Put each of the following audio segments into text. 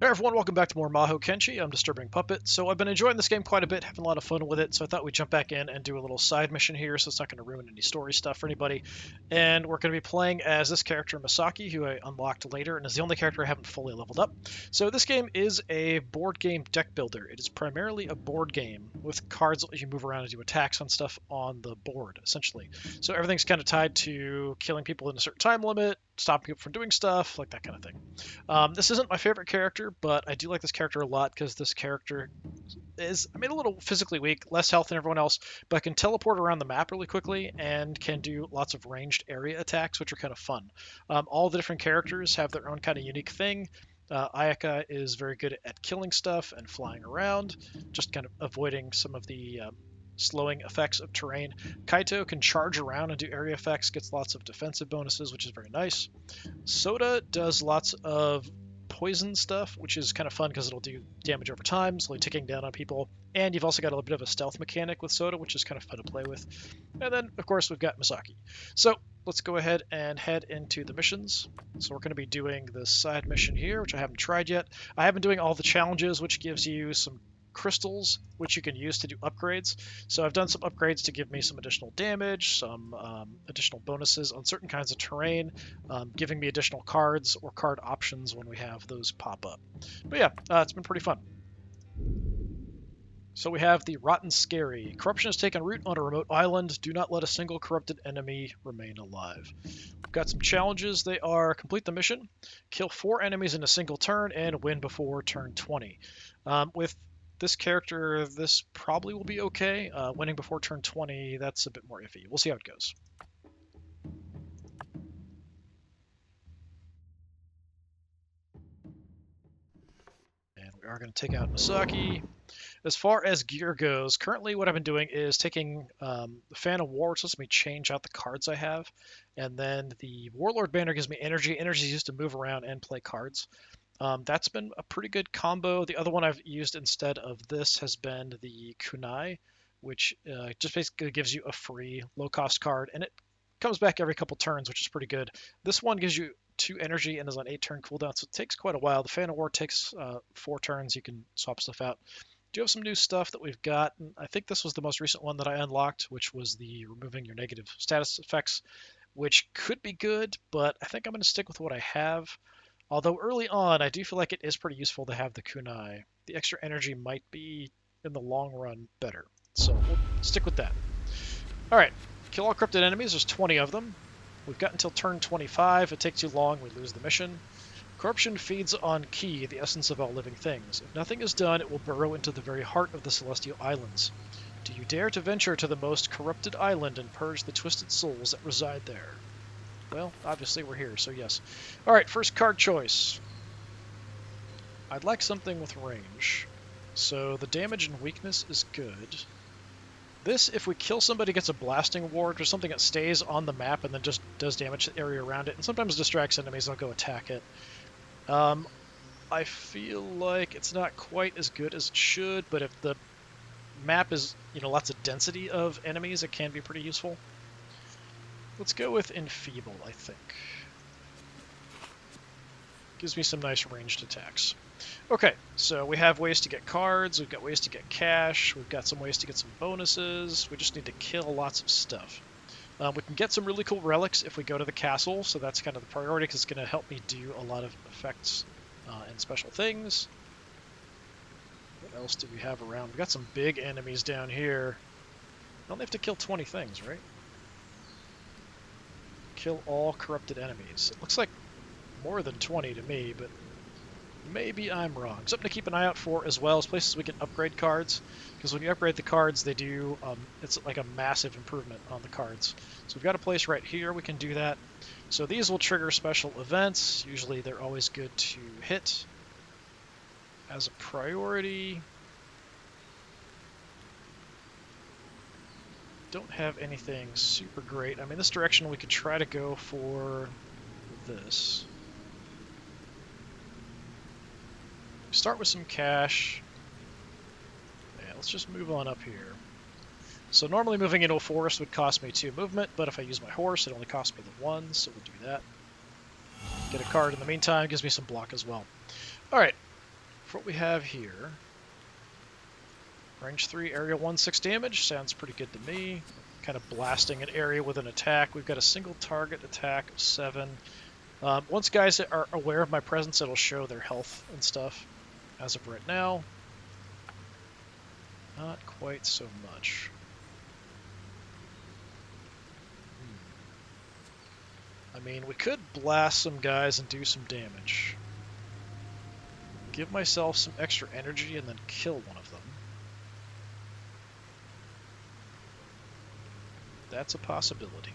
Hey everyone, welcome back to more Mahokenshi. I'm DisturbingPuppet. So I've been enjoying this game quite a bit, having a lot of fun with it, so I thought we'd jump back in and do a little side mission here, so it's not going to ruin any story stuff for anybody. And we're going to be playing as this character, Masaki, who I unlocked later, and is the only character I haven't fully leveled up. So this game is a board game deck builder. It is primarily a board game with cards that you move around and do attacks on stuff on the board, essentially. So everything's kind of tied to killing people in a certain time limit, stopping people from doing stuff, like that kind of thing. This isn't my favorite character, but I do like this character a lot because this character is, I mean, a little physically weak, less health than everyone else, but can teleport around the map really quickly and can do lots of ranged area attacks, which are kind of fun. All the different characters have their own kind of unique thing. Ayaka is very good at killing stuff and flying around, just kind of avoiding some of the slowing effects of terrain. Kaito can charge around and do area effects, gets lots of defensive bonuses, which is very nice. Soda does lots of poison stuff, which is kind of fun because it'll do damage over time, slowly ticking down on people. And you've also got a little bit of a stealth mechanic with Soda, which is kind of fun to play with. And then, of course, we've got Masaki. So let's go ahead and head into the missions. So we're going to be doing this side mission here, which I haven't tried yet. I have been doing all the challenges, which gives you some crystals, which you can use to do upgrades. So I've done some upgrades to give me some additional damage, some additional bonuses on certain kinds of terrain, giving me additional cards or card options when we have those pop up. But yeah, it's been pretty fun. So we have the Rotten Scary. Corruption has taken root on a remote island. Do not let a single corrupted enemy remain alive. We've got some challenges. They are complete the mission, kill 4 enemies in a single turn, and win before turn 20. With this character, this probably will be okay. Winning before turn 20, that's a bit more iffy. We'll see how it goes. And we are going to take out Masaki. As far as gear goes, currently what I've been doing is taking the Fan of War, which lets me change out the cards I have. And then the Warlord banner gives me energy. Energy is used to move around and play cards. That's been a pretty good combo. The other one I've used instead of this has been the Kunai, which just basically gives you a free low-cost card, and it comes back every couple turns, which is pretty good. This one gives you 2 energy and is on 8-turn cooldown, so it takes quite a while. The Fan of War takes 4 turns. You can swap stuff out. Do have some new stuff that we've got. I think this was the most recent one that I unlocked, which was the removing your negative status effects, which could be good, but I think I'm going to stick with what I have. Although early on, I do feel like it is pretty useful to have the kunai. The extra energy might be, in the long run, better. So we'll stick with that. Alright, kill all corrupted enemies. There's 20 of them. We've got until turn 25. If it takes too long, we lose the mission. Corruption feeds on Ki, the essence of all living things. If nothing is done, it will burrow into the very heart of the Celestial Islands. Do you dare to venture to the most corrupted island and purge the twisted souls that reside there? Well, obviously we're here, so yes. Alright, first card choice. I'd like something with range. So the damage and weakness is good. This, if we kill somebody, gets a blasting award or something that stays on the map and then just does damage to the area around it, and sometimes distracts enemies. I'll go attack it. I feel like it's not quite as good as it should, but if the map is, lots of density of enemies, it can be pretty useful. Let's go with Enfeeble, I think. Gives me some nice ranged attacks. Okay, so we have ways to get cards, we've got ways to get cash, we've got some ways to get some bonuses, we just need to kill lots of stuff. We can get some really cool relics if we go to the castle, so that's kind of the priority because it's going to help me do a lot of effects and special things. What else do we have around? We've got some big enemies down here. I only have to kill 20 things, right? Kill all corrupted enemies. It looks like more than 20 to me, but maybe I'm wrong. Something to keep an eye out for as well is places we can upgrade cards, because when you upgrade the cards, they do, it's like a massive improvement on the cards. So we've got a place right here we can do that. So these will trigger special events. Usually they're always good to hit as a priority. Don't have anything super great. I mean, this direction we could try to go for this. Start with some cash. Yeah, let's just move on up here. So normally moving into a forest would cost me 2 movement, but if I use my horse, it only costs me the 1, so we'll do that. Get a card in the meantime, gives me some block as well. Alright, what we have here. Range 3, area 1, 6 damage. Sounds pretty good to me. Kind of blasting an area with an attack. We've got a single target attack of 7. Once guys are aware of my presence, it'll show their health and stuff. As of right now, not quite so much. I mean, we could blast some guys and do some damage. Give myself some extra energy and then kill one of them. That's a possibility.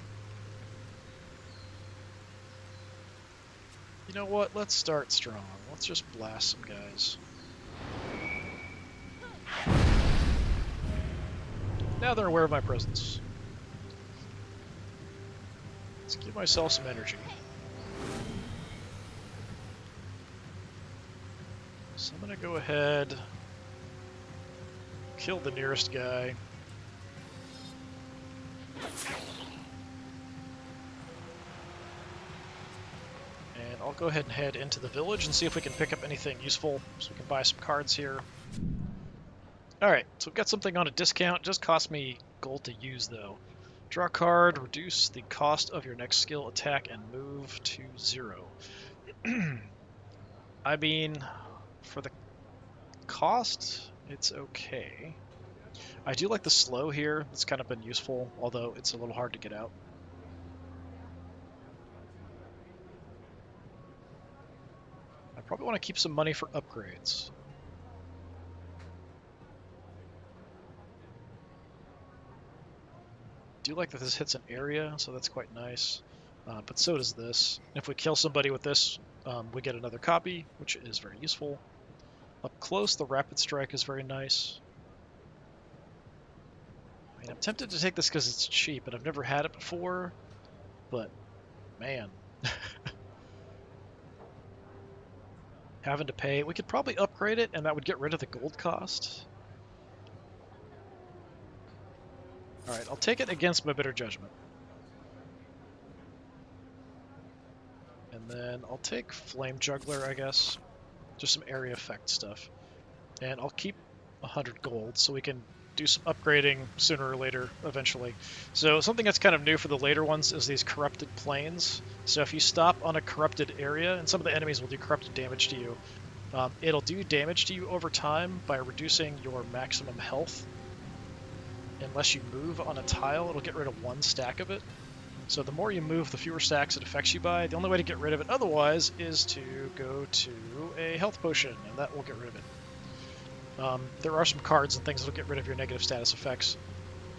You know what? Let's start strong. Let's just blast some guys. Now they're aware of my presence. Let's give myself some energy. So I'm gonna go ahead, kill the nearest guy. And I'll go ahead and head into the village and see if we can pick up anything useful, so we can buy some cards here. Alright, so we've got something on a discount. It just cost me gold to use, though. Draw a card, reduce the cost of your next skill, attack, and move to 0. I mean, for the cost, it's okay. I do like the slow here. It's kind of been useful, although it's a little hard to get out. I probably want to keep some money for upgrades. Do like that this hits an area, so that's quite nice. But so does this. If we kill somebody with this, we get another copy, which is very useful. Up close, the rapid strike is very nice. I mean, I'm tempted to take this because it's cheap, and I've never had it before, but man. Having to pay. We could probably upgrade it, and that would get rid of the gold cost. Alright, I'll take it against my better judgment. And then I'll take Flame Juggler, I guess. Just some area effect stuff. And I'll keep 100 gold so we can do some upgrading sooner or later, eventually. So something that's kind of new for the later ones is these corrupted planes. So if you stop on a corrupted area, and some of the enemies will do corrupted damage to you, it'll do damage to you over time by reducing your maximum health. Unless you move on a tile, it'll get rid of 1 stack of it. So the more you move, the fewer stacks it affects you by. The only way to get rid of it otherwise is to go to a health potion, and that will get rid of it. There are some cards and things that will get rid of your negative status effects.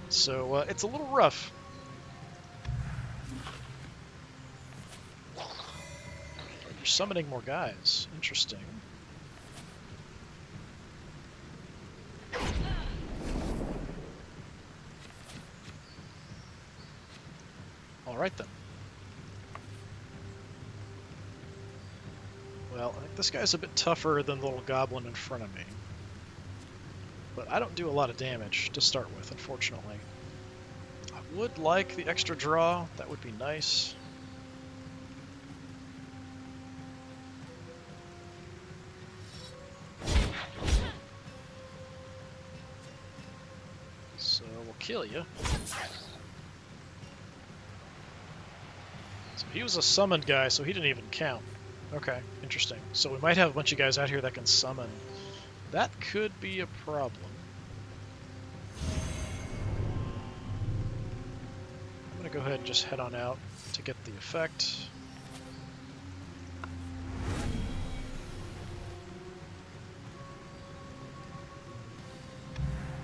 So it's a little rough. You're summoning more guys. Interesting. Alright then. Well, I think this guy's a bit tougher than the little goblin in front of me. But I don't do a lot of damage to start with, unfortunately. I would like the extra draw. That would be nice. So we'll kill you. So he was a summoned guy, so he didn't even count. Okay, interesting. So we might have a bunch of guys out here that can summon. That could be a problem. I'm going to go ahead and just head on out to get the effect.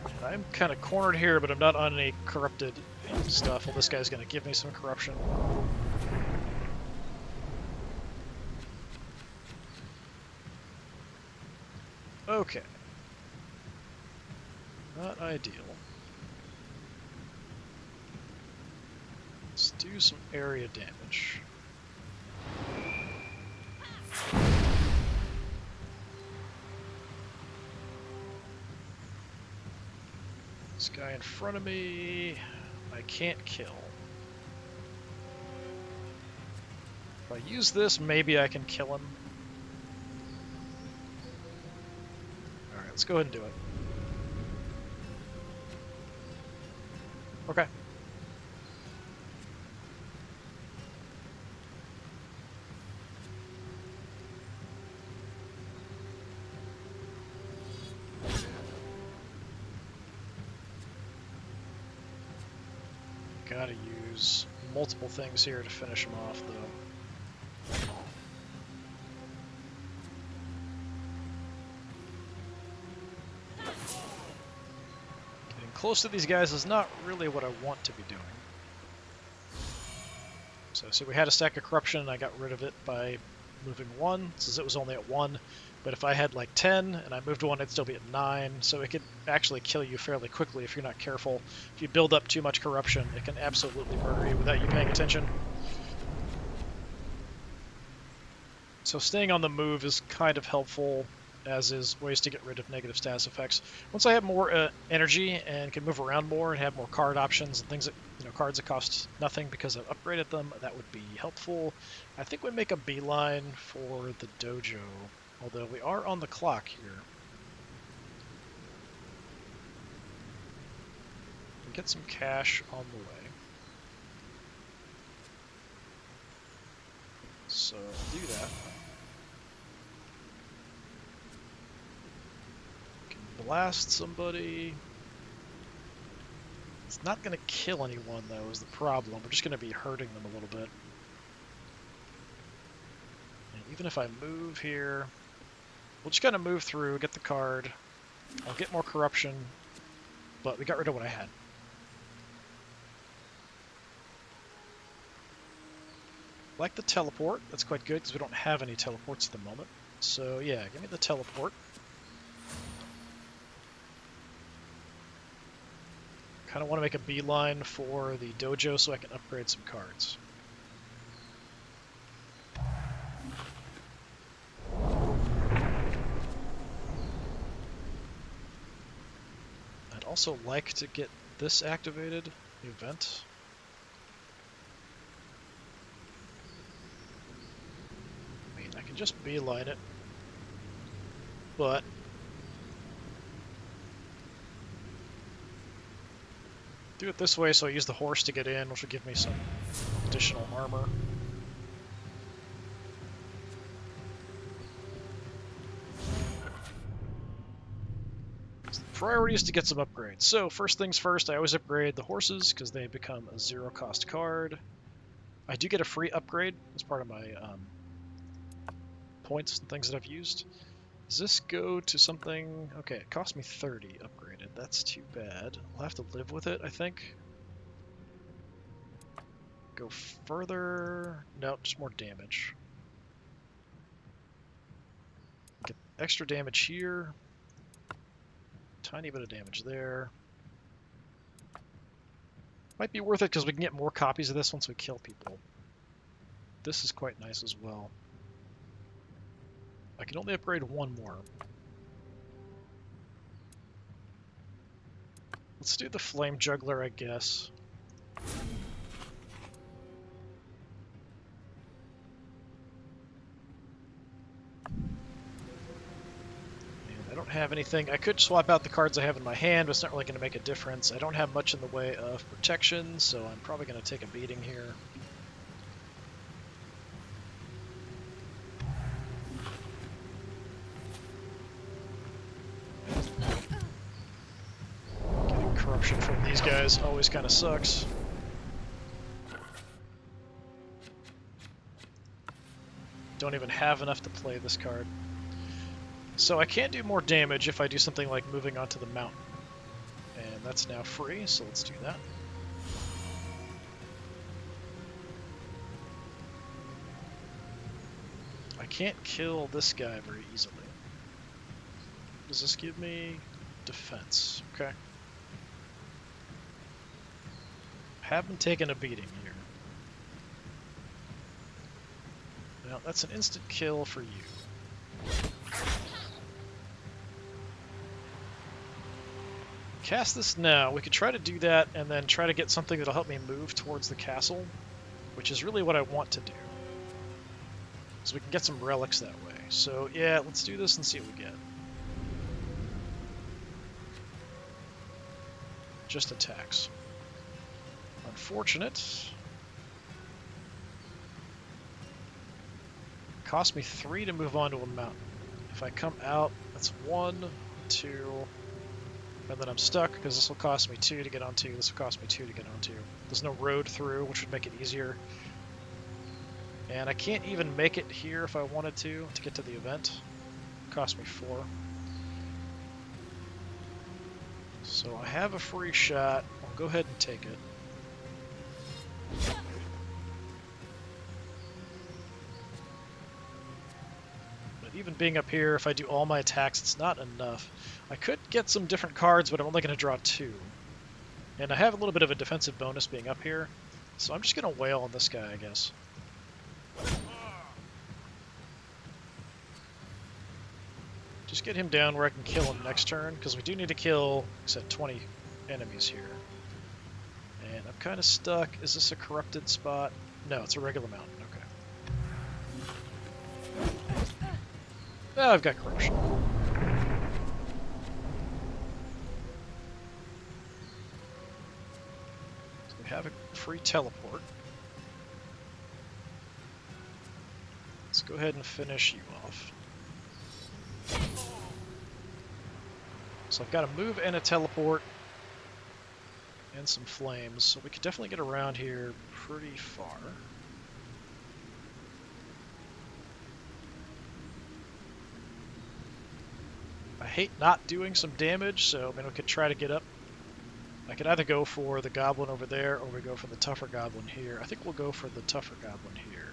And I'm kind of cornered here, but I'm not on any corrupted stuff. Well, this guy's going to give me some corruption. Okay. Not ideal. Let's do some area damage. This guy in front of me, I can't kill. If I use this, maybe I can kill him. Alright, let's go ahead and do it. Okay. Gotta use multiple things here to finish them off, though. Getting close to these guys is not really what I want to be doing. So we had a stack of corruption, and I got rid of it by moving 1, since it was only at 1. But if I had like 10 and I moved 1, it'd still be at 9. So it could actually kill you fairly quickly if you're not careful. If you build up too much corruption, it can absolutely murder you without you paying attention. So staying on the move is kind of helpful, as is ways to get rid of negative status effects. Once I have more energy and can move around more and have more card options and things that, cards that cost nothing because I've upgraded them, that would be helpful. I think we make a beeline for the dojo, although we are on the clock here. We get some cash on the way. So I'll do that. Can blast somebody. It's not going to kill anyone, though, is the problem. We're just going to be hurting them a little bit. And even if I move here, we'll just kind of move through, get the card. I'll get more corruption, but we got rid of what I had. Like the teleport. That's quite good, because we don't have any teleports at the moment. So, yeah, give me the teleport. Kind of want to make a beeline for the dojo so I can upgrade some cards. I'd also like to get this activated, the event. I mean, I can just beeline it, but do it this way, so I use the horse to get in, which will give me some additional armor. So the priority is to get some upgrades. So first things first, I always upgrade the horses, because they become a 0-cost card. I do get a free upgrade as part of my points and things that I've used. Does this go to something? Okay, it cost me 30 upgraded. That's too bad. I'll have to live with it, I think. Go further. No, just more damage. Get extra damage here. Tiny bit of damage there. Might be worth it because we can get more copies of this once we kill people. This is quite nice as well. I can only upgrade one more. Let's do the Flame Juggler, I guess. And I don't have anything. I could swap out the cards I have in my hand, but it's not really going to make a difference. I don't have much in the way of protection, so I'm probably going to take a beating here. Corruption from these guys always kind of sucks. Don't even have enough to play this card. So I can't do more damage if I do something like moving onto the mountain. And that's now free, so let's do that. I can't kill this guy very easily. Does this give me defense? Okay. Haven't taken a beating here. Now, that's an instant kill for you. Cast this now. We could try to do that and then try to get something that'll help me move towards the castle, which is really what I want to do. So we can get some relics that way. So yeah, let's do this and see what we get. just attacks. Unfortunate. Cost me 3 to move on to a mountain. If I come out, that's 1, 2, and then I'm stuck because this will cost me 2 to get onto. This will cost me 2 to get onto. There's no road through, which would make it easier. And I can't even make it here if I wanted to get to the event. Cost me 4. So I have a free shot. I'll go ahead and take it. But even being up here, if I do all my attacks, it's not enough. I could get some different cards, but I'm only going to draw 2. And I have a little bit of a defensive bonus being up here, so I'm just going to wail on this guy, I guess. Just get him down where I can kill him next turn, because we do need to kill, like I said, 20 enemies here. And I'm kind of stuck. Is this a corrupted spot? No, it's a regular mountain. Okay. Oh, I've got corruption. So we have a free teleport. Let's go ahead and finish you off. So I've got a move and a teleport and some flames, so we could definitely get around here pretty far. I hate not doing some damage, so I mean we could try to get up. I could either go for the goblin over there or we go for the tougher goblin here. I think we'll go for the tougher goblin here.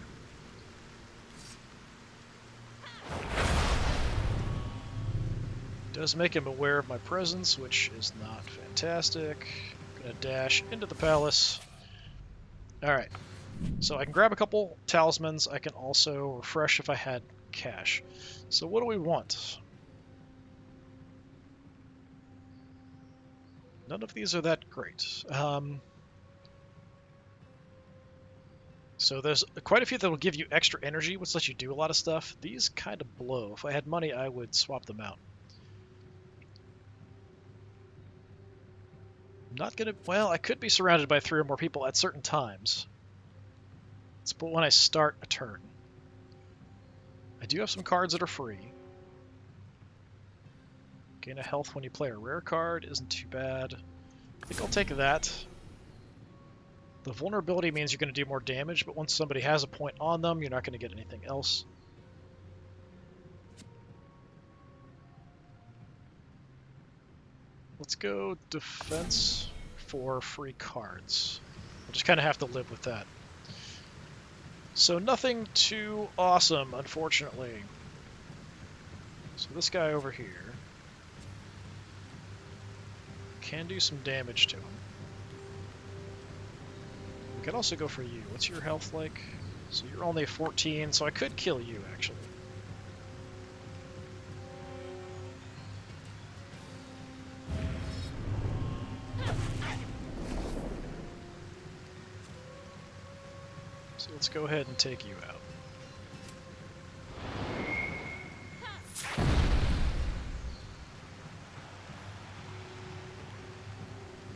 Does make him aware of my presence, which is not fantastic. I'm gonna dash into the palace. Alright, so I can grab a couple talismans. I can also refresh if I had cash. So what do we want? None of these are that great. So there's quite a few that will give you extra energy, which lets you do a lot of stuff. These kind of blow. If I had money, I would swap them out. Not gonna. Well, I could be surrounded by 3 or more people at certain times. It's but when I start a turn. I do have some cards that are free. Gain a health when you play a rare card isn't too bad. I think I'll take that. The vulnerability means you're going to do more damage, but once somebody has a point on them, you're not going to get anything else. Let's go defense for free cards. We'll just kind of have to live with that. So nothing too awesome, unfortunately. So this guy over here can do some damage to him. We could also go for you. What's your health like? So you're only 14, so I could kill you, actually. So let's go ahead and take you out.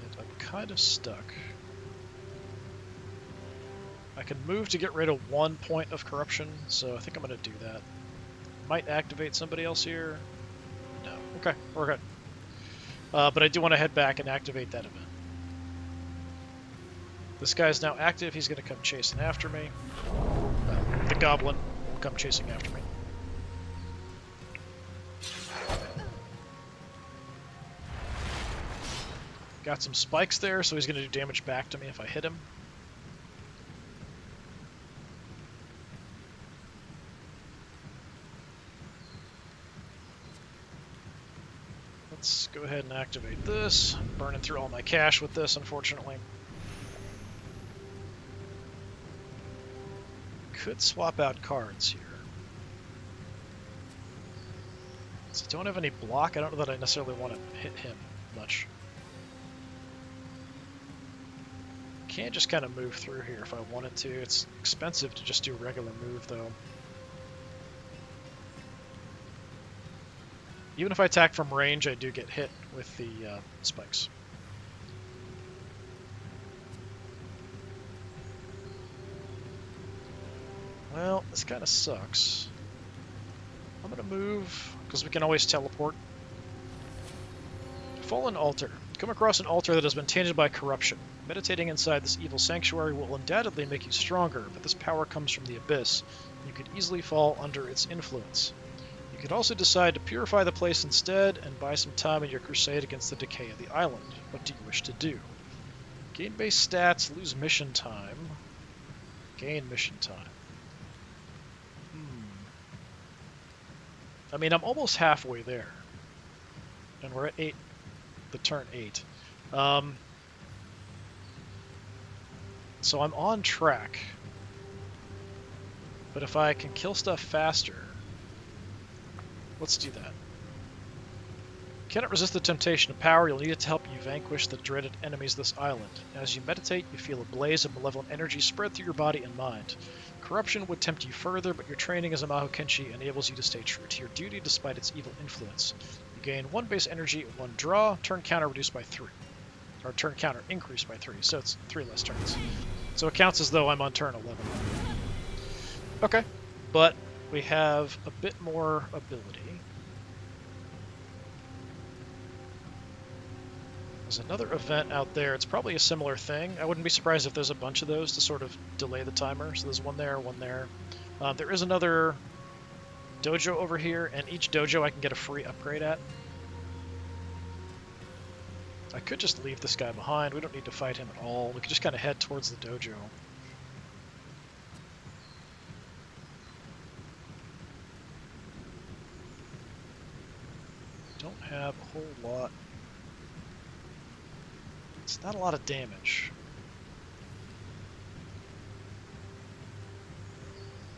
And I'm kind of stuck. I can move to get rid of 1 point of corruption, so I think I'm going to do that. Might activate somebody else here. No. Okay, we're good. But I do want to head back and activate that event. This guy's now active. He's going to come chasing after me. The goblin will come chasing after me. Got some spikes there, so he's going to do damage back to me if I hit him. Let's go ahead and activate this. I'm burning through all my cash with this, unfortunately. Could swap out cards here. So I don't have any block. I don't know that I necessarily want to hit him much. Can't just kind of move through here if I wanted to. It's expensive to just do a regular move, though. Even if I attack from range, I do get hit with the spikes. Well, this kind of sucks. I'm gonna move, because we can always teleport. Fallen Altar. Come across an altar that has been tainted by corruption. Meditating inside this evil sanctuary will undoubtedly make you stronger, but this power comes from the abyss. You could easily fall under its influence. You could also decide to purify the place instead and buy some time in your crusade against the decay of the island. What do you wish to do? Gain base stats, lose mission time. Gain mission time. I mean, I'm almost halfway there. And we're at 8, the turn 8. So I'm on track. But if I can kill stuff faster, let's do that. Cannot resist the temptation of power. You'll need it to help you vanquish the dreaded enemies of this island. As you meditate, you feel a blaze of malevolent energy spread through your body and mind. Corruption would tempt you further, but your training as a Mahokenshi enables you to stay true to your duty despite its evil influence. You gain 1 base energy and 1 draw, turn counter reduced by 3. Or turn counter increased by 3, so it's 3 less turns. So it counts as though I'm on turn 11. Okay, but we have a bit more ability. There's another event out there. It's probably a similar thing. I wouldn't be surprised if there's a bunch of those to sort of delay the timer. So there's one there, one there. There is another dojo over here, and each dojo I can get a free upgrade at. I could just leave this guy behind. We don't need to fight him at all. We could just kind of head towards the dojo. Don't have a whole lot. It's not a lot of damage.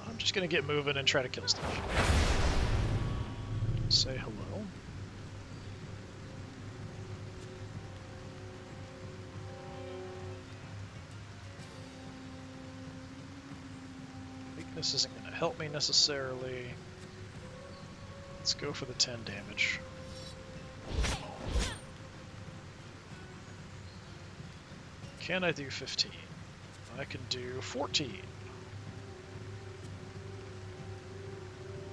I'm just going to get moving and try to kill stuff. Say hello. Weakness isn't going to help me necessarily. Let's go for the 10 damage. Can I do 15? I can do 14.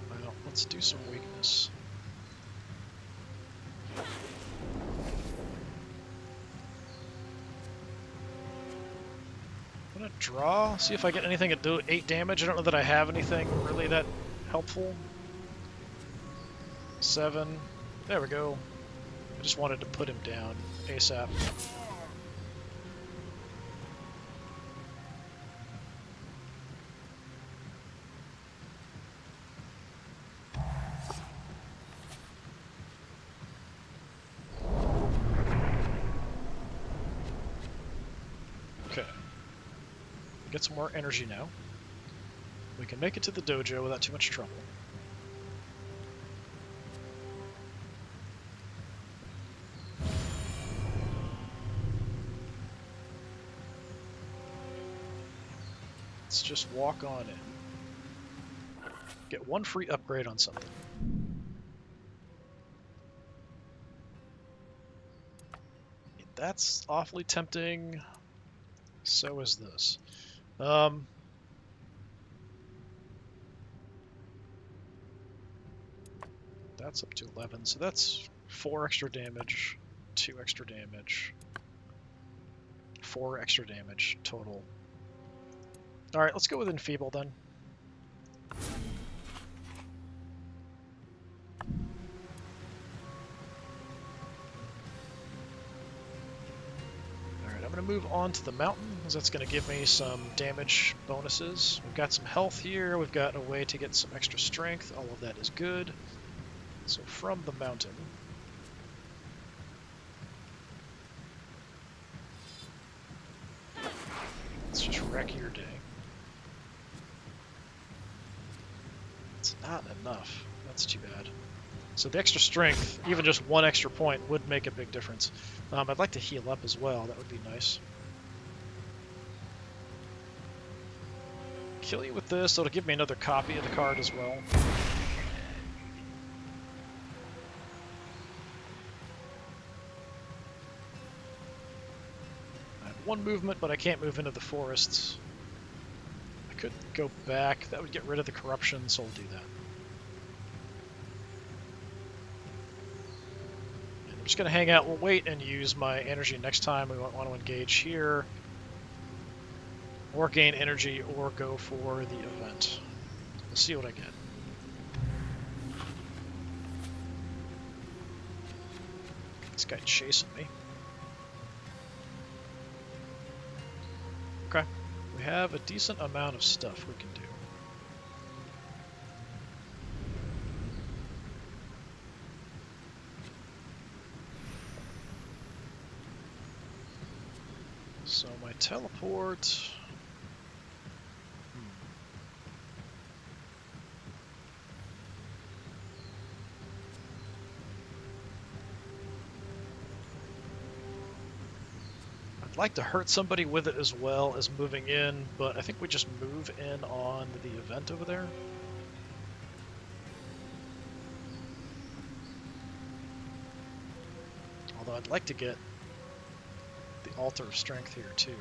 Well, let's do some weakness. I'm gonna draw, see if I get anything that do 8 damage. I don't know that I have anything really that helpful. 7. There we go. I just wanted to put him down ASAP. Okay. Get some more energy now. We can make it to the dojo without too much trouble. Let's just walk on in. Get 1 free upgrade on something. That's awfully tempting. So is this. That's up to 11, so that's 4 extra damage, 2 extra damage, 4 extra damage total. Alright, let's go with Enfeeble then. Alright, I'm going to move on to the mountain, because that's going to give me some damage bonuses. We've got some health here, we've got a way to get some extra strength, all of that is good. So from the mountain, let's just wreck your day. It's not enough. That's too bad. So the extra strength, even just 1 extra point, would make a big difference. I'd like to heal up as well. That would be nice. Kill you with this. So it'll give me another copy of the card as well. I have 1 movement, but I can't move into the forests. I Could go back. That would get rid of the corruption, so we'll do that. And I'm just going to hang out. We'll wait and use my energy next time. We want to engage here, or gain energy, or go for the event. We'll see what I get. This guy chasing me. Okay. We have a decent amount of stuff we can do. So my teleport... I'd like to hurt somebody with it as well as moving in, but I think we just move in on the event over there. Although I'd like to get the Altar of Strength here too.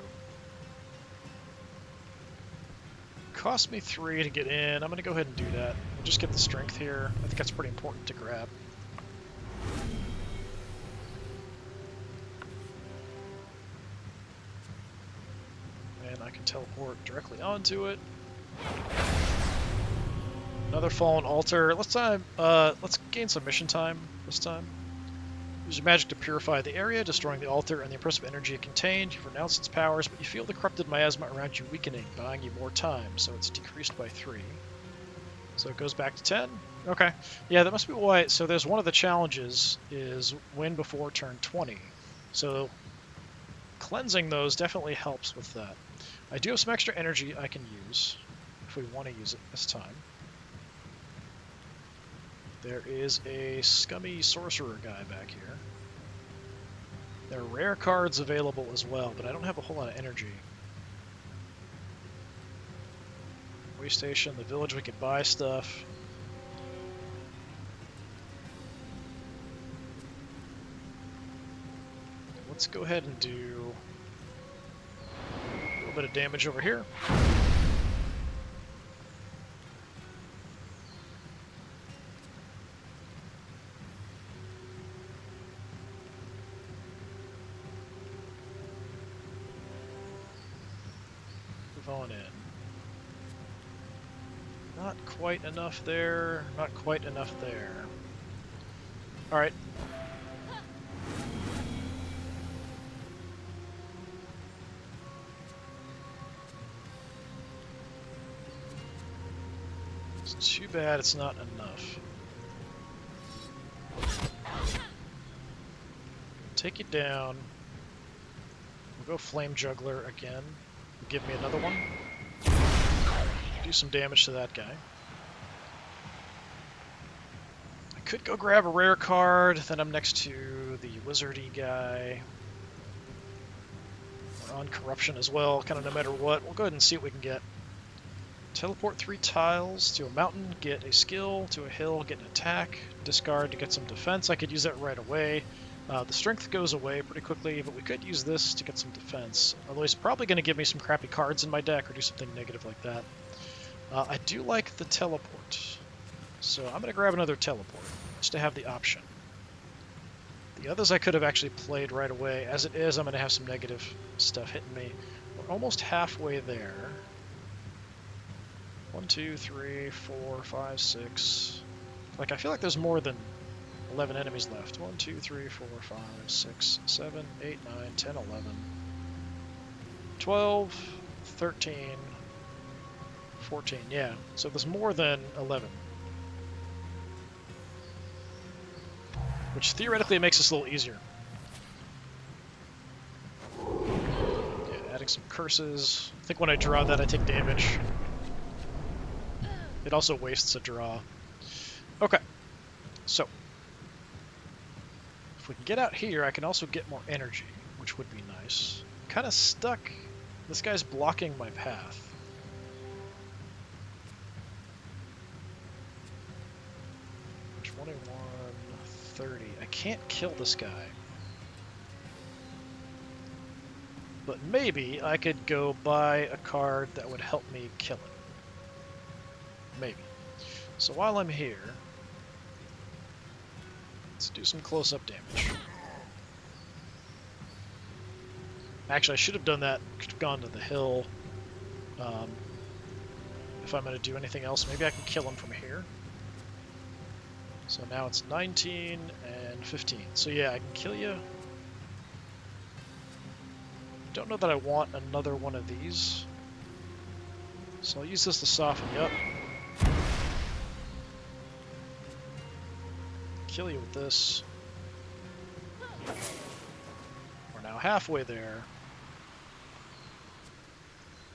Cost me 3 to get in. I'm going to go ahead and do that. We'll just get the Strength here. I think that's pretty important to grab. And I can teleport directly onto it. Another Fallen Altar. Let's gain some mission time this time. Use your magic to purify the area, destroying the altar and the oppressive energy it contained. You renounce its powers, but you feel the corrupted miasma around you weakening, buying you more time, so it's decreased by 3. So it goes back to 10. Okay. Yeah, that must be why. So there's one of the challenges is win before turn 20. So cleansing those definitely helps with that. I do have some extra energy I can use if we want to use it this time. There is a scummy sorcerer guy back here. There are rare cards available as well, but I don't have a whole lot of energy. Way station, the village, we could buy stuff. Let's go ahead and do a little bit of damage over here. On in. Not quite enough there, not quite enough there. Alright. It's too bad it's not enough. Take it down. We'll go Flame Juggler again. Give me another one. Do some damage to that guy. I could go grab a rare card, then I'm next to the wizardy guy. We're on corruption as well, kind of no matter what. We'll go ahead and see what we can get. Teleport 3 tiles to a mountain, get a skill, to a hill, get an attack, discard to get some defense. I could use that right away. The strength goes away pretty quickly, but we could use this to get some defense. Although he's probably going to give me some crappy cards in my deck or do something negative like that. I do like the teleport, so I'm going to grab another teleport, just to have the option. The others I could have actually played right away. As it is, I'm going to have some negative stuff hitting me. We're almost halfway there. 1, 2, 3, 4, 5, 6. Like, I feel like there's more than 11 enemies left. 1, 2, 3, 4, 5, 6, 7, 8, 9, 10, 11, 12, 13, 14. Yeah, so there's more than 11. Which theoretically makes this a little easier. Yeah, adding some curses. I think when I draw that I take damage. It also wastes a draw. Okay, so if we can get out here, I can also get more energy, which would be nice. Kind of stuck. This guy's blocking my path. Which 21, 30. I can't kill this guy. But maybe I could go buy a card that would help me kill him. Maybe. So while I'm here, let's do some close-up damage. Actually, I should have done that, could have gone to the hill. If I'm going to do anything else, maybe I can kill him from here. So now it's 19 and 15. So yeah, I can kill you. Don't know that I want another one of these. So I'll use this to soften you up. Kill you with this. We're now halfway there.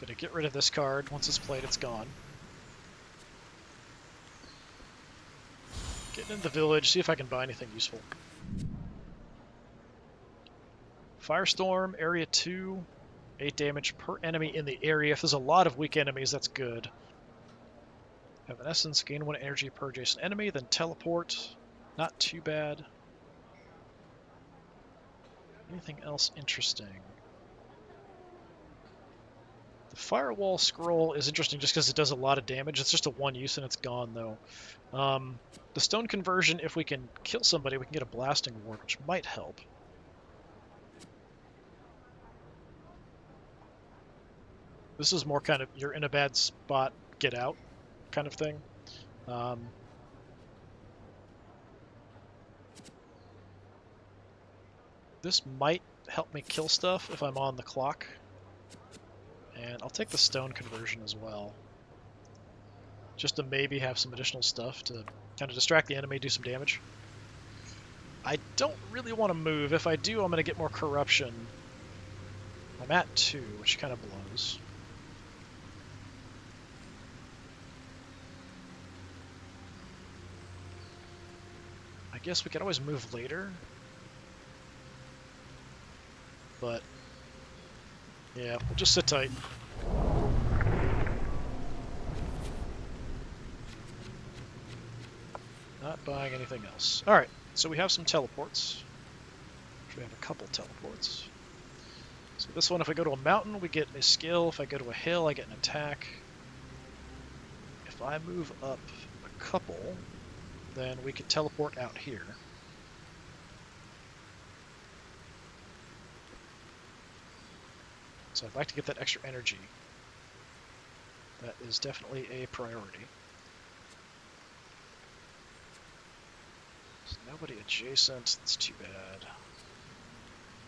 Gonna get rid of this card. Once it's played, it's gone. Getting in the village, see if I can buy anything useful. Firestorm, area 2, 8 damage per enemy in the area. If there's a lot of weak enemies, that's good. Have an essence, gain 1 energy per adjacent enemy, then teleport. Not too bad. Anything else interesting? The Firewall Scroll is interesting just because it does a lot of damage. It's just a 1 use and it's gone, though. The Stone Conversion, if we can kill somebody, we can get a Blasting Ward, which might help. This is more kind of, you're in a bad spot, get out kind of thing. This might help me kill stuff if I'm on the clock. And I'll take the Stone Conversion as well. Just to maybe have some additional stuff to kind of distract the enemy, do some damage. I don't really want to move. If I do, I'm going to get more corruption. I'm at 2, which kind of blows. I guess we could always move later. But yeah, we'll just sit tight. Not buying anything else. Alright, so we have some teleports. We have a couple teleports. So this one, if I go to a mountain, we get a skill. If I go to a hill, I get an attack. If I move up a couple, then we could teleport out here. So I'd like to get that extra energy. That is definitely a priority. There's nobody adjacent, that's too bad.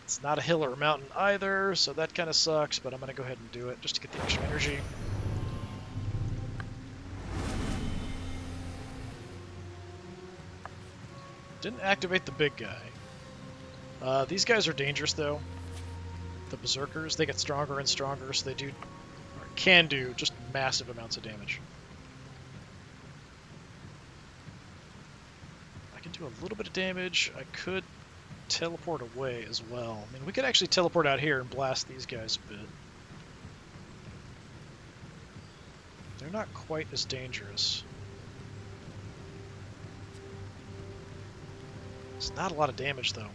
It's not a hill or a mountain either, so that kind of sucks, but I'm going to go ahead and do it just to get the extra energy. Didn't activate the big guy. These guys are dangerous, though. The Berserkers, they get stronger and stronger, so they do, or can do, just massive amounts of damage. I can do a little bit of damage. I could teleport away as well. I mean, we could actually teleport out here and blast these guys a bit. They're not quite as dangerous. It's not a lot of damage, though.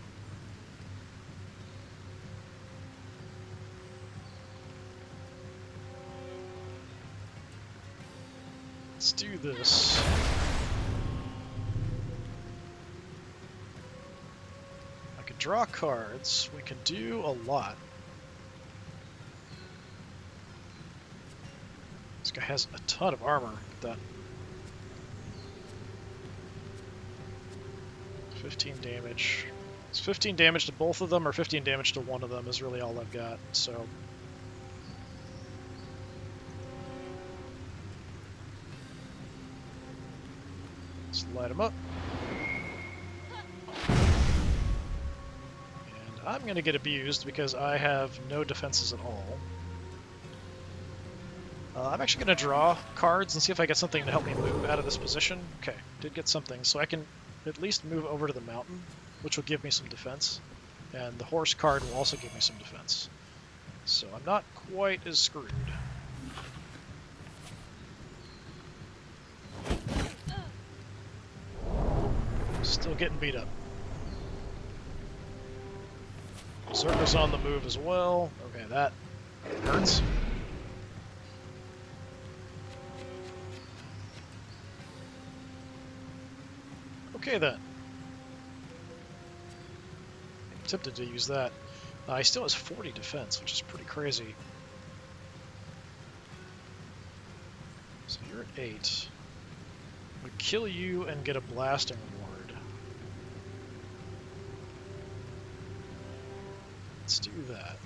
Let's do this. I could draw cards. We can do a lot. This guy has a ton of armor. Look at that. 15 damage. It's 15 damage to both of them, or 15 damage to one of them is really all I've got, so... Let's light them up. And I'm going to get abused because I have no defenses at all. I'm actually going to draw cards and see if I get something to help me move out of this position. Okay, did get something, so I can at least move over to the mountain, which will give me some defense. And the horse card will also give me some defense. So I'm not quite as screwed. Still getting beat up. Berserker's on the move as well. Okay, that hurts. Okay then. I'm tempted to use that. He still has 40 defense, which is pretty crazy. So you're at 8. We kill you and get a blasting ward. Let's do that.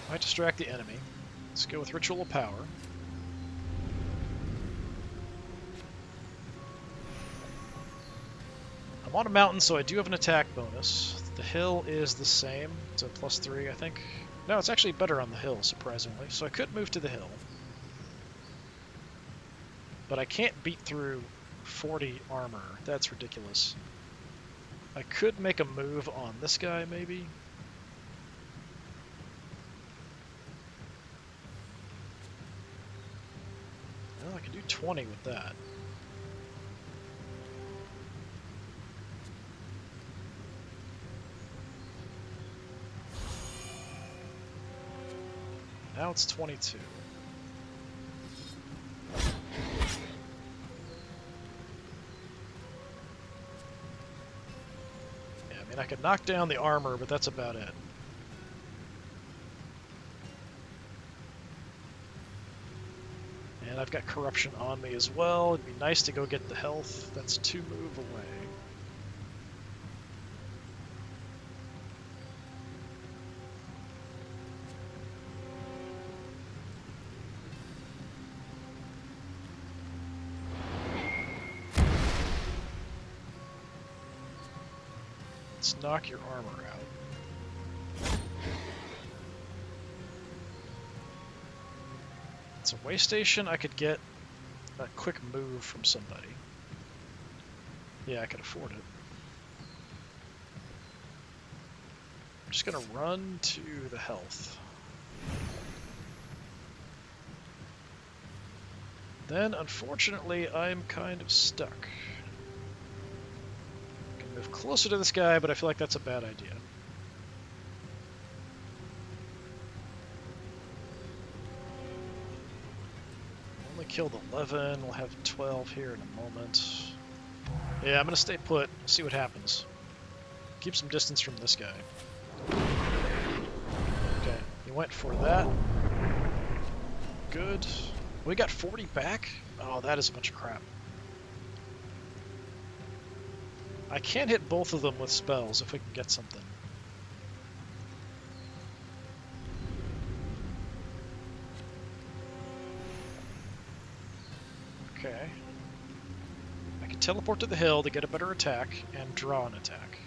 Might distract the enemy. Let's go with Ritual of Power. I'm on a mountain, so I do have an attack bonus. The hill is the same. It's a +3, I think. No, it's actually better on the hill, surprisingly. So I could move to the hill. But I can't beat through 40 armor. That's ridiculous. I could make a move on this guy, maybe. Well, I can do 20 with that. Now it's 22. Yeah, I mean, I could knock down the armor, but that's about it. And I've got corruption on me as well. It'd be nice to go get the health. That's 2 move away. Let's knock your armor out. It's a way station. I could get a quick move from somebody. Yeah, I could afford it. I'm just gonna run to the health. Then, unfortunately, I'm kind of stuck. I can move closer to this guy, but I feel like that's a bad idea. Only killed 11, we'll have 12 here in a moment. Yeah, I'm gonna stay put, see what happens. Keep some distance from this guy. Okay, he went for that. Good. We got 40 back? Oh, that is a bunch of crap. I can hit both of them with spells if we can get something. Okay. I can teleport to the hill to get a better attack and draw an attack.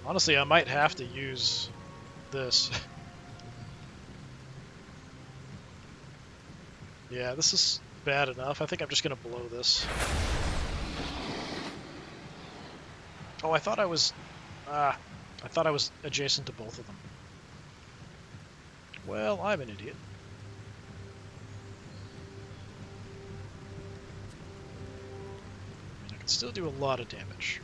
Honestly, I might have to use this. Yeah, this is bad enough. I think I'm just gonna blow this. Oh, I thought I was adjacent to both of them. Well, I'm an idiot. I mean, I can still do a lot of damage.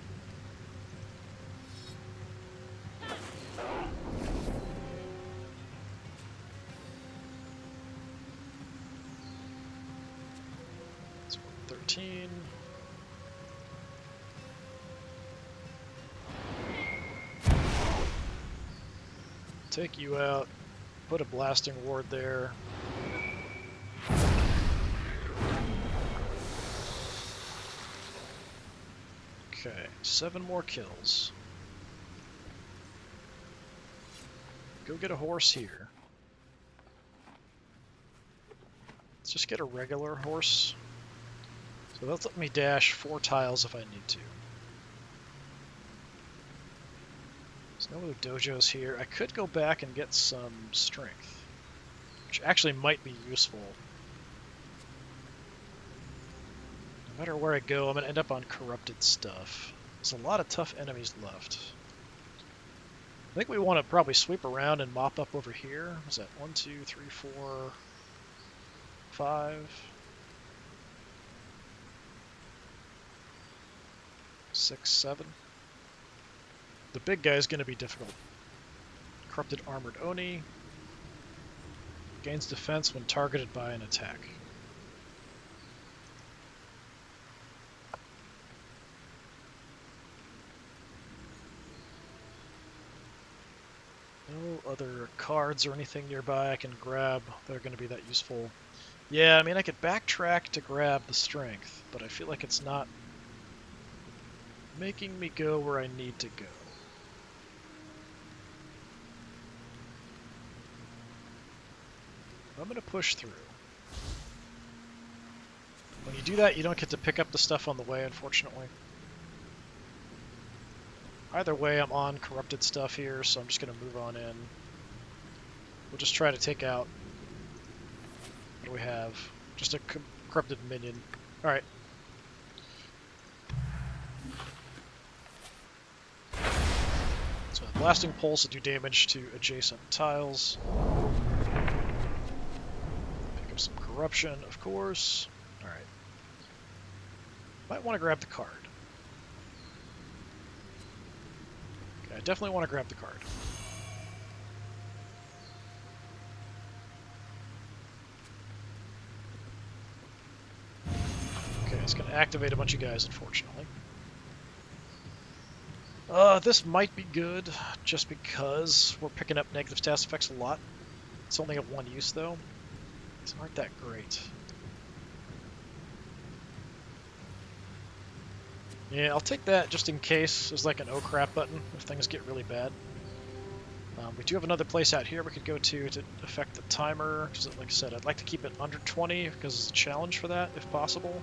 So 13. Take you out. Put a blasting ward there. Okay, 7 more kills. Go get a horse here. Let's just get a regular horse. So that's let me dash 4 tiles if I need to. There's no other dojos here. I could go back and get some strength, which actually might be useful. No matter where I go, I'm going to end up on corrupted stuff. There's a lot of tough enemies left. I think we want to probably sweep around and mop up over here. Is that 1, 2, 3, 4, 5, 6, 7? The big guy is going to be difficult. Corrupted Armored Oni. Gains defense when targeted by an attack. No other cards or anything nearby I can grab that are going to be that useful. Yeah, I mean, I could backtrack to grab the strength, but I feel like it's not making me go where I need to go. I'm going to push through. When you do that, you don't get to pick up the stuff on the way, unfortunately. Either way, I'm on corrupted stuff here, so I'm just going to move on in. We'll just try to take out... What do we have? Just a corrupted minion. Alright. So blasting pulse will do damage to adjacent tiles. Pick up some corruption, of course. Alright. Might want to grab the card. Okay, I definitely want to grab the card. Okay, it's going to activate a bunch of guys, unfortunately. This might be good, just because we're picking up negative stats effects a lot. It's only at one use, though. These aren't that great. Yeah, I'll take that just in case there's like an oh crap button if things get really bad. We do have another place out here we could go to affect the timer. Because, like I said, I'd like to keep it under 20 because it's a challenge for that, if possible.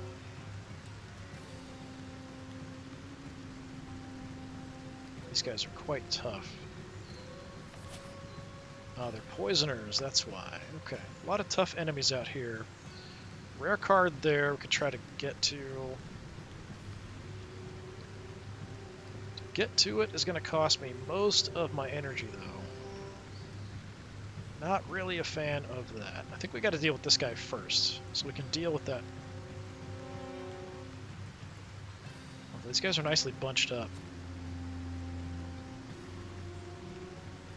These guys are quite tough. Oh, they're poisoners, that's why. Okay, a lot of tough enemies out here. Rare card there we could try to get to. To get to it is going to cost me most of my energy, though. Not really a fan of that. I think we got to deal with this guy first, so we can deal with that. Oh, these guys are nicely bunched up.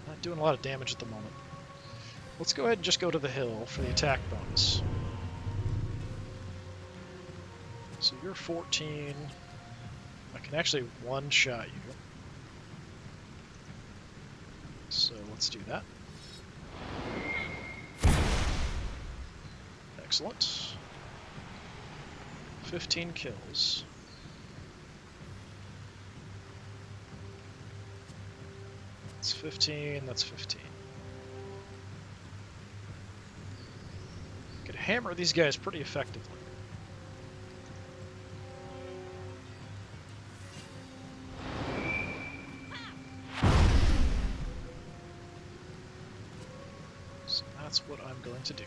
Not doing a lot of damage at the moment. Let's go ahead and just go to the hill for the attack bonus. So you're 14. I can actually one-shot you. So let's do that. Excellent. 15 kills. That's 15, that's 15. Could hammer these guys pretty effectively. So that's what I'm going to do.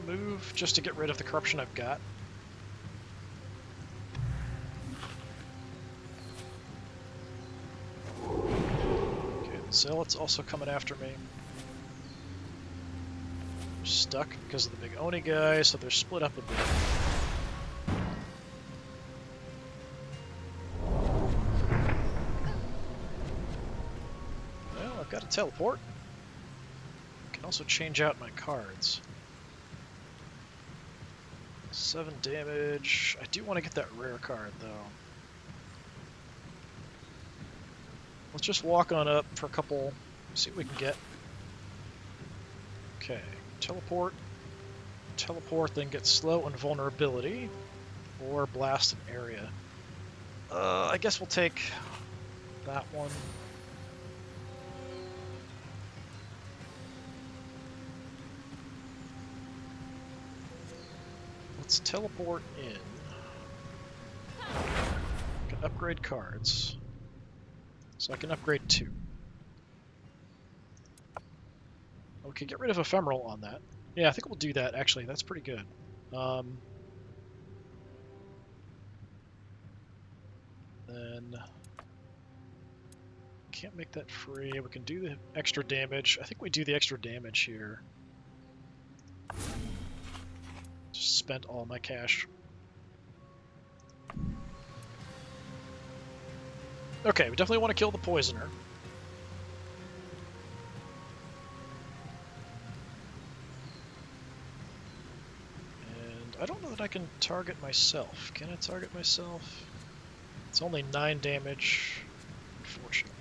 Move just to get rid of the corruption I've got. Okay, the zealot's also coming after me. They're stuck because of the big Oni guy, so they're split up a bit. Well, I've got a teleport. I can also change out my cards. 7 damage. I do want to get that rare card, though. Let's just walk on up for a couple, see what we can get. Okay, teleport. Teleport, then get slow and vulnerability. Or blast an area. I guess we'll take that one. Let's teleport in. I can upgrade cards. So I can upgrade 2. Okay, get rid of Ephemeral on that. Yeah, I think we'll do that, actually. That's pretty good. Then... Can't make that free. We can do the extra damage. I think we do the extra damage here. Just spent all my cash. Okay, we definitely want to kill the poisoner. And I don't know that I can target myself. Can I target myself? It's only 9 damage, unfortunately.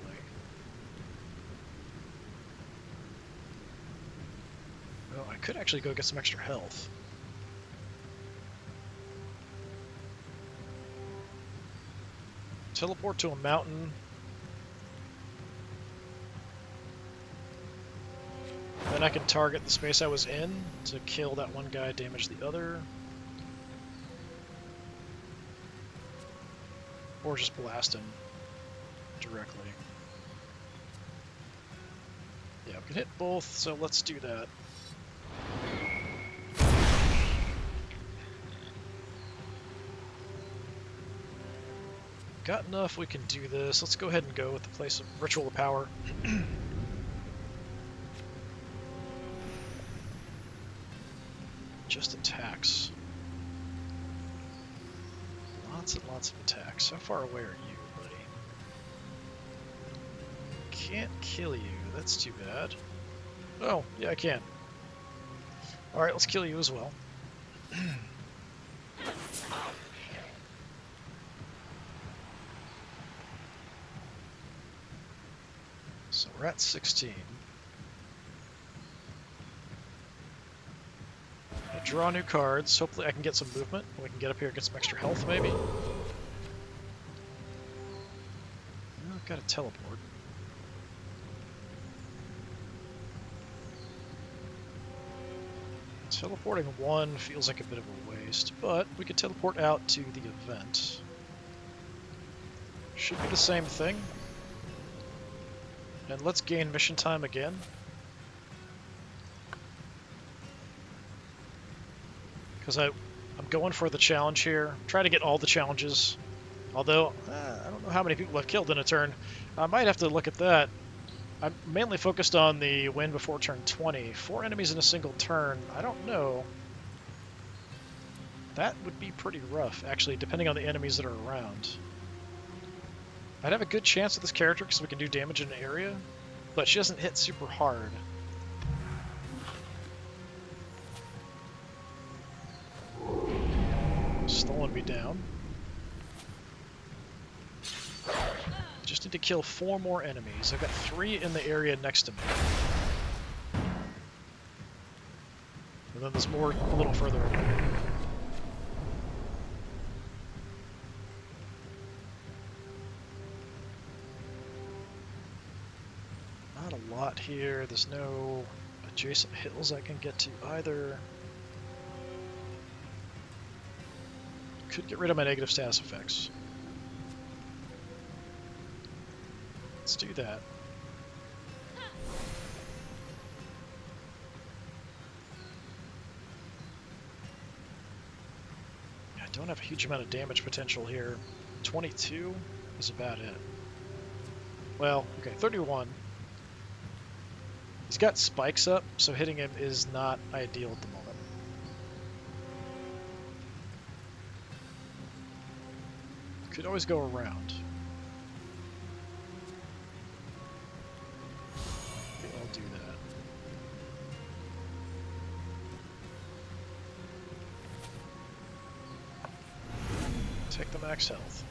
Oh, I could actually go get some extra health. Teleport to a mountain. Then I can target the space I was in to kill that one guy, damage the other. Or just blast him directly. Yeah, we can hit both, so let's do that. Got enough, we can do this. Let's go ahead and go with the place of Ritual of Power. Just attacks. Lots and lots of attacks. How far away are you, buddy? Can't kill you. That's too bad. Oh, yeah, I can. Alright, let's kill you as well. So we're at 16. I draw new cards. Hopefully I can get some movement. We can get up here and get some extra health, maybe. I've got to teleport. Teleporting one feels like a bit of a waste, but we could teleport out to the event. Should be the same thing. And let's gain mission time again. Because I'm going for the challenge here. Try to get all the challenges. Although, I don't know how many people I've killed in a turn. I might have to look at that. I'm mainly focused on the win before turn 20. 4 enemies in a single turn. I don't know. That would be pretty rough, actually, depending on the enemies that are around. I'd have a good chance with this character because we can do damage in an area, but she doesn't hit super hard. Slowing me down. Just need to kill 4 more enemies. I've got 3 in the area next to me. And then there's more a little further away. Not a lot here. There's no adjacent hills I can get to either. Could get rid of my negative status effects. Let's do that. I don't have a huge amount of damage potential here. 22 is about it. Well, okay, 31. He's got spikes up, so hitting him is not ideal at the moment. Could always go around. I'll do that. Take the max health.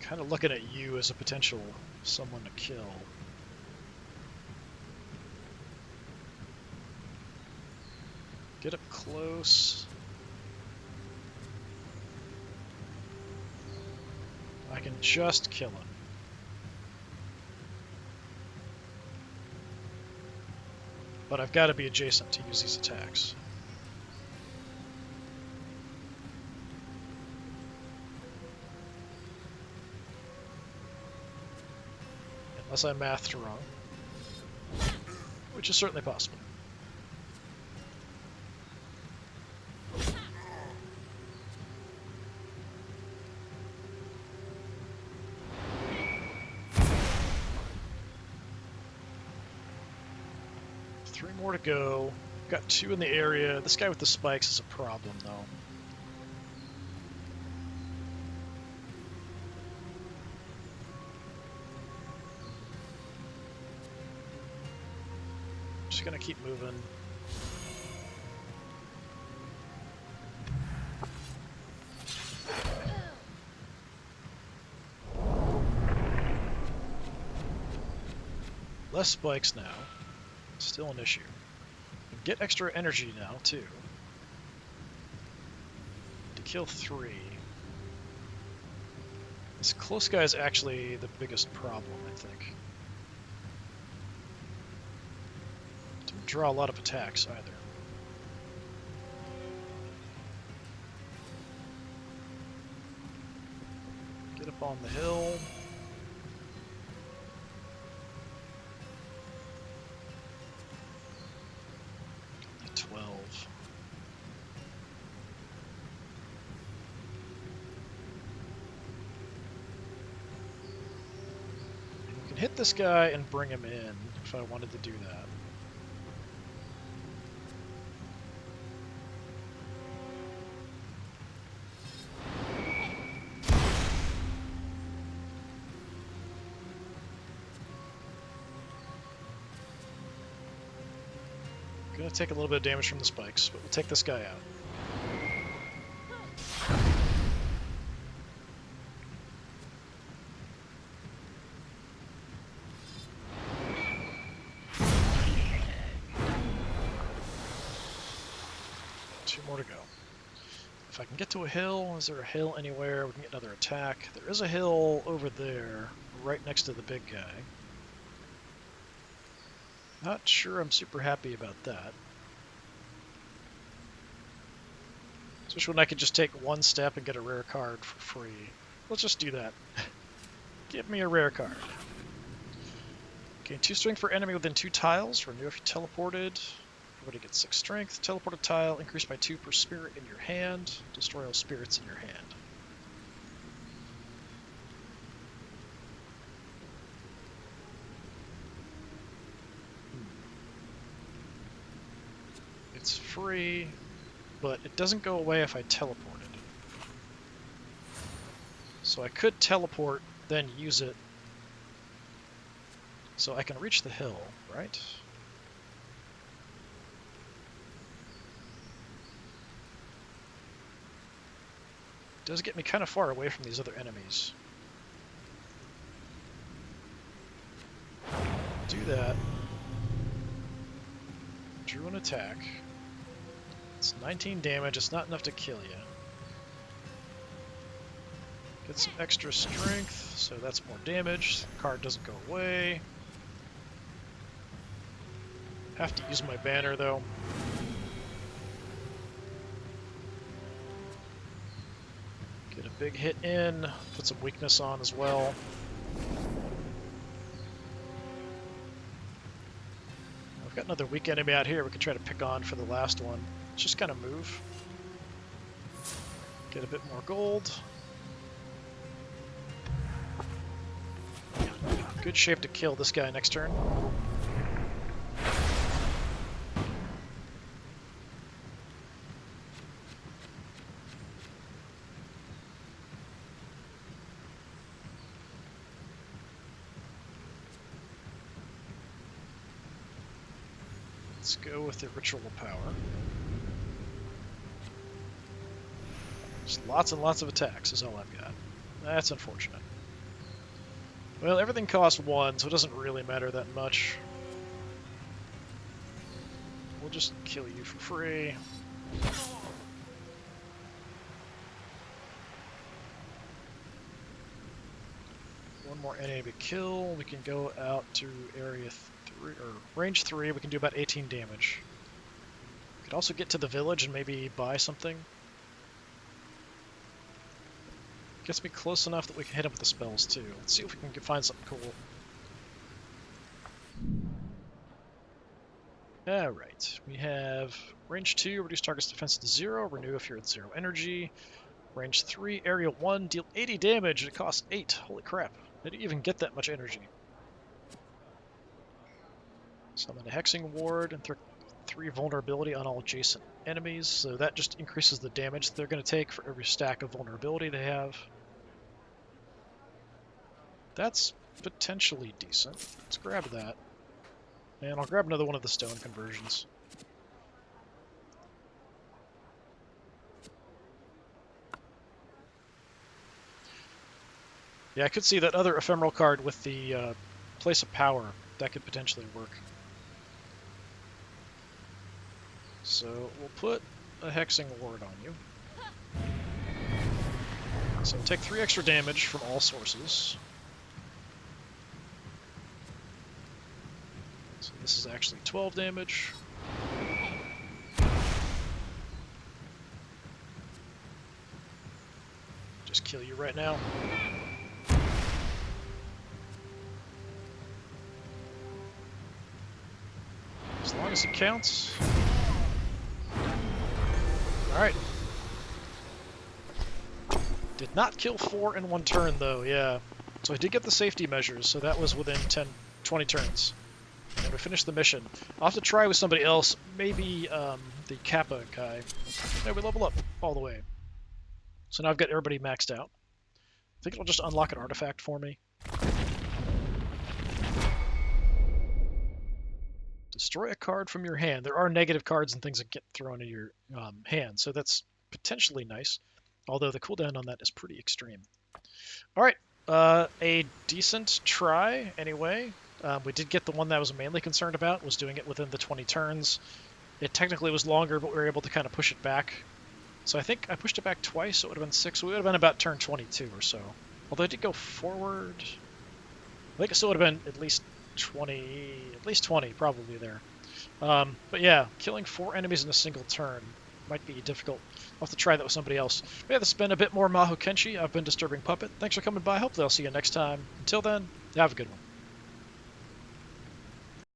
Kind of looking at you as a potential someone to kill. Get up close. I can just kill him. But I've got to be adjacent to use these attacks. Unless I mathed wrong. Which is certainly possible. 3 more to go. Got 2 in the area. This guy with the spikes is a problem, though. Just gonna keep moving. Less spikes now. Still an issue. Get extra energy now, too. To kill 3. This close guy is actually the biggest problem, I think. Don't draw a lot of attacks, either. Get up on the hill. 12. We can hit this guy and bring him in if I wanted to do that. Gonna take a little bit of damage from the spikes, but we'll take this guy out. Two more to go. If I can get to a hill, is there a hill anywhere? We can get another attack. There is a hill over there, right next to the big guy. Not sure I'm super happy about that. Especially when I could just take one step and get a rare card for free. Let's just do that. Give me a rare card. Gain 2 strength for enemy within 2 tiles. Renew if you teleported. Everybody gets 6 strength. Teleported tile increased by 2 per spirit in your hand. Destroy all spirits in your hand. It's free, but it doesn't go away if I teleported. So I could teleport, then use it, so I can reach the hill, right? It does get me kind of far away from these other enemies. Do that. Drew an attack. It's 19 damage, it's not enough to kill you. Get some extra strength, so that's more damage. The card doesn't go away. Have to use my banner, though. Get a big hit in, put some weakness on as well. I've got another weak enemy out here we can try to pick on for the last one. Just kind of move. Get a bit more gold. Good shape to kill this guy next turn. Let's go with the ritual power. Just lots and lots of attacks is all I've got. That's unfortunate. Well, everything costs 1, so it doesn't really matter that much. We'll just kill you for free. One more enemy to kill. We can go out to area 3, or range 3. We can do about 18 damage. We could also get to the village and maybe buy something. Gets me close enough that we can hit him with the spells too. Let's see if we can find something cool. Alright, we have range 2, reduce target's defense to 0, renew if you're at 0 energy. Range 3, area 1, deal 80 damage, and it costs 8. Holy crap, I didn't even get that much energy. Summon a Hexing Ward and 3 vulnerability on all adjacent enemies, so that just increases the damage they're going to take for every stack of vulnerability they have. That's potentially decent. Let's grab that. And I'll grab another one of the stone conversions. Yeah, I could see that other ephemeral card with the Place of Power. That could potentially work. So we'll put a Hexing Ward on you. So take 3 extra damage from all sources. So this is actually 12 damage. Just kill you right now. As long as it counts. Alright. Did not kill 4 in 1 turn, though, yeah. So I did get the safety measures, so that was within 20 turns. And we finished the mission. I'll have to try with somebody else, maybe the Kappa guy. Yeah, we level up all the way. So now I've got everybody maxed out. I think it'll just unlock an artifact for me. Destroy a card from your hand. There are negative cards and things that get thrown in your hand, so that's potentially nice. Although the cooldown on that is pretty extreme. All right, a decent try anyway. We did get the one that I was mainly concerned about, was doing it within the 20 turns. It technically was longer, but we were able to kind of push it back. So I think I pushed it back twice, so it would have been 6. So we would have been about turn 22 or so. Although I did go forward. I think it still would have been at least 20 probably there. But yeah, killing 4 enemies in a single turn might be difficult. I'll have to try that with somebody else. But yeah, this has been a bit more Mahokenshi. I've been Disturbing Puppet. Thanks for coming by. Hopefully I'll see you next time. Until then, have a good one.